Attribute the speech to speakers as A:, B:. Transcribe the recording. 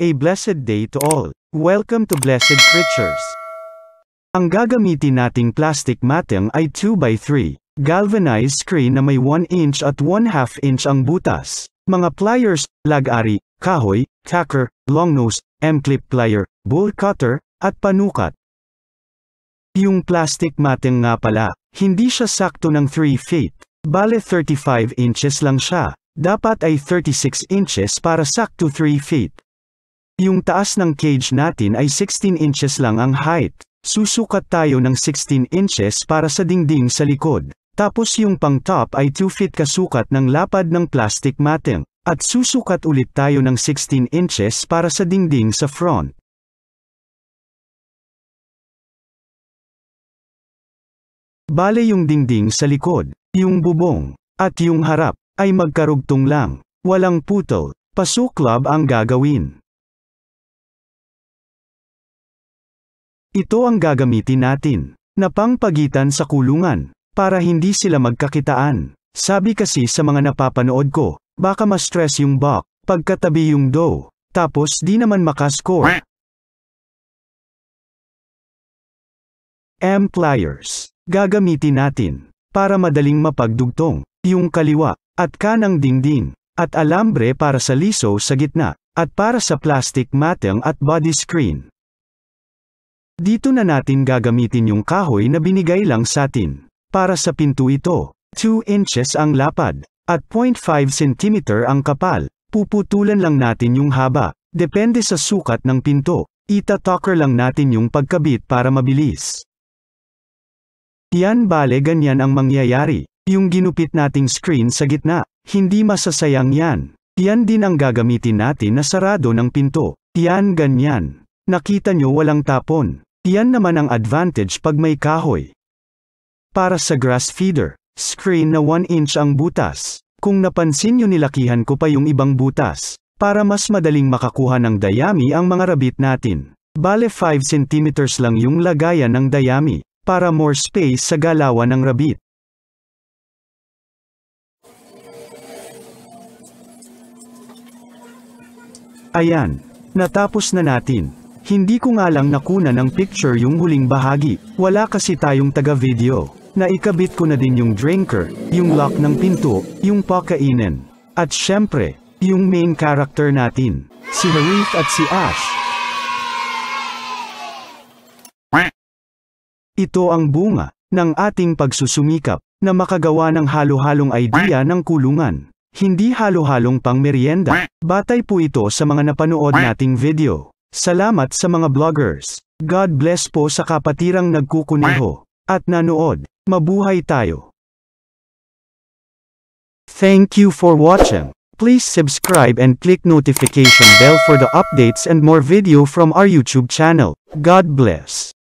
A: A blessed day to all. Welcome to Blessed Creatures. Ang gagamitin nating plastic matting ay 2x3, galvanized screen na may 1 inch at 1/2 inch ang butas. Mga pliers, lag-ari, kahoy, tacker, long nose, M-clip plier, bolt cutter, at panukat. Yung plastic matting nga pala, hindi siya sakto ng 3 feet. Bale 35 inches lang siya. Dapat ay 36 inches para sakto 3 feet. Yung taas ng cage natin ay 16 inches lang ang height. Susukat tayo ng 16 inches para sa dingding sa likod. Tapos yung pang top ay 2 feet kasukat ng lapad ng plastic matting. At susukat ulit tayo ng 16 inches para sa dingding sa front. Bale yung dingding sa likod, yung bubong, at yung harap ay magkarugtong lang. Walang putol, pasuklab ang gagawin. Ito ang gagamitin natin, na pangpagitan sa kulungan, para hindi sila magkakitaan. Sabi kasi sa mga napapanood ko, baka ma-stress yung buck, pagkatabi yung doe, tapos di naman makascore. M-pliers, gagamitin natin, para madaling mapagdugtong, yung kaliwa, at kanang dingding, at alambre para sa liso sa gitna, at para sa plastic matting at body screen. Dito na natin gagamitin yung kahoy na binigay lang sa atin. Para sa pinto ito, 2 inches ang lapad, at 0.5 cm ang kapal. Puputulan lang natin yung haba, depende sa sukat ng pinto. Ita-tucker lang natin yung pagkabit para mabilis. Yan bale ganyan ang mangyayari. Yung ginupit nating screen sa gitna, hindi masasayang yan. Yan din ang gagamitin natin na sarado ng pinto. Yan ganyan. Nakita nyo walang tapon. Yan naman ang advantage pag may kahoy. Para sa grass feeder, screen na 1 inch ang butas. Kung napansin nyo nilakihan ko pa yung ibang butas. Para mas madaling makakuha ng dayami ang mga rabbit natin. Bale 5 cm lang yung lagayan ng dayami. Para more space sa galawan ng rabbit. Ayan, natapos na natin. Hindi ko nga lang nakuna ng picture yung huling bahagi. Wala kasi tayong taga-video. Naikabit ko na din yung drinker, yung lock ng pinto, yung pakainin. At syempre, yung main character natin, si Harith at si Ash. Ito ang bunga ng ating pagsusumikap na makagawa ng halo-halong idea ng kulungan. Hindi halo-halong pang merienda. Batay po ito sa mga napanood nating video. Salamat sa mga vloggers. God bless po sa kapatirang nagkukuneho. At nanood. Mabuhay tayo. Thank you for watching. Please subscribe and click notification bell for the updates and more video from our YouTube channel. God bless.